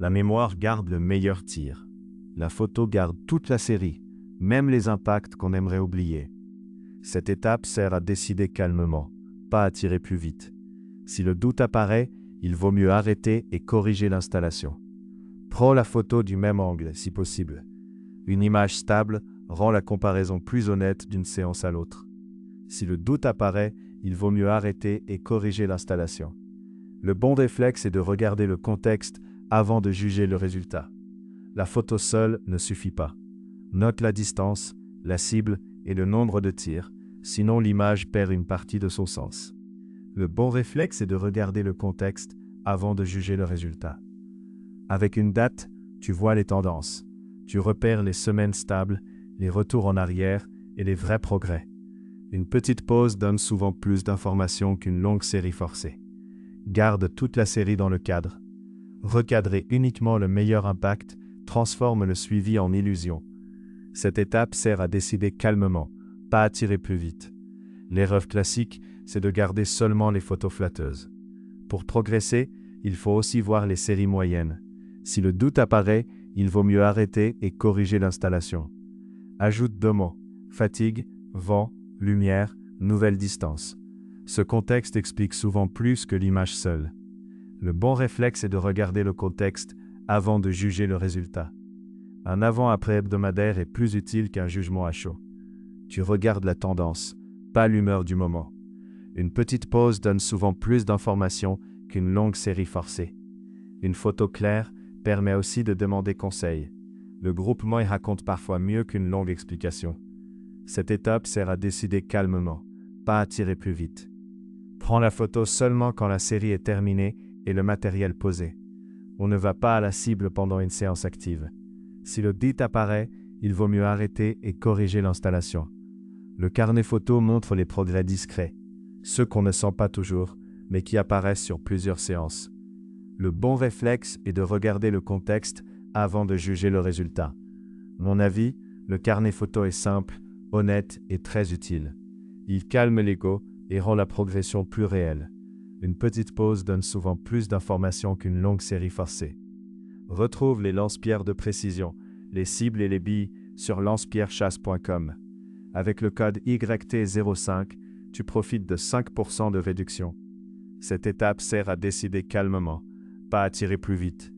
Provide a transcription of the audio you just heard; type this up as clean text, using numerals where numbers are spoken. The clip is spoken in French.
La mémoire garde le meilleur tir. La photo garde toute la série, même les impacts qu'on aimerait oublier. Cette étape sert à décider calmement, pas à tirer plus vite. Si le doute apparaît, il vaut mieux arrêter et corriger l'installation. Prends la photo du même angle, si possible. Une image stable rend la comparaison plus honnête d'une séance à l'autre. Si le doute apparaît, il vaut mieux arrêter et corriger l'installation. Le bon réflexe est de regarder le contexte avant de juger le résultat. La photo seule ne suffit pas. Note la distance, la cible et le nombre de tirs, sinon l'image perd une partie de son sens. Le bon réflexe est de regarder le contexte avant de juger le résultat. Avec une date, tu vois les tendances. Tu repères les semaines stables, les retours en arrière et les vrais progrès. Une petite pause donne souvent plus d'informations qu'une longue série forcée. Garde toute la série dans le cadre. Recadrer uniquement le meilleur impact transforme le suivi en illusion. Cette étape sert à décider calmement, pas à tirer plus vite. L'erreur classique, c'est de garder seulement les photos flatteuses. Pour progresser, il faut aussi voir les séries moyennes. Si le doute apparaît, il vaut mieux arrêter et corriger l'installation. Ajoute 2 mots: fatigue, vent, lumière, nouvelle distance. Ce contexte explique souvent plus que l'image seule. Le bon réflexe est de regarder le contexte avant de juger le résultat. Un avant-après hebdomadaire est plus utile qu'un jugement à chaud. Tu regardes la tendance, pas l'humeur du moment. Une petite pause donne souvent plus d'informations qu'une longue série forcée. Une photo claire permet aussi de demander conseil. Le groupement y raconte parfois mieux qu'une longue explication. Cette étape sert à décider calmement, pas à tirer plus vite. Prends la photo seulement quand la série est terminée et le matériel posé. On ne va pas à la cible pendant une séance active. Si le doute apparaît, il vaut mieux arrêter et corriger l'installation. Le carnet photo montre les progrès discrets, ceux qu'on ne sent pas toujours, mais qui apparaissent sur plusieurs séances. Le bon réflexe est de regarder le contexte avant de juger le résultat. À mon avis, le carnet photo est simple, honnête et très utile. Il calme l'ego et rend la progression plus réelle. Une petite pause donne souvent plus d'informations qu'une longue série forcée. Retrouve les lance-pierres de précision, les cibles et les billes sur lancepierrechasse.com. Avec le code YT05, tu profites de 5% de réduction. Cette étape sert à décider calmement, pas à tirer plus vite.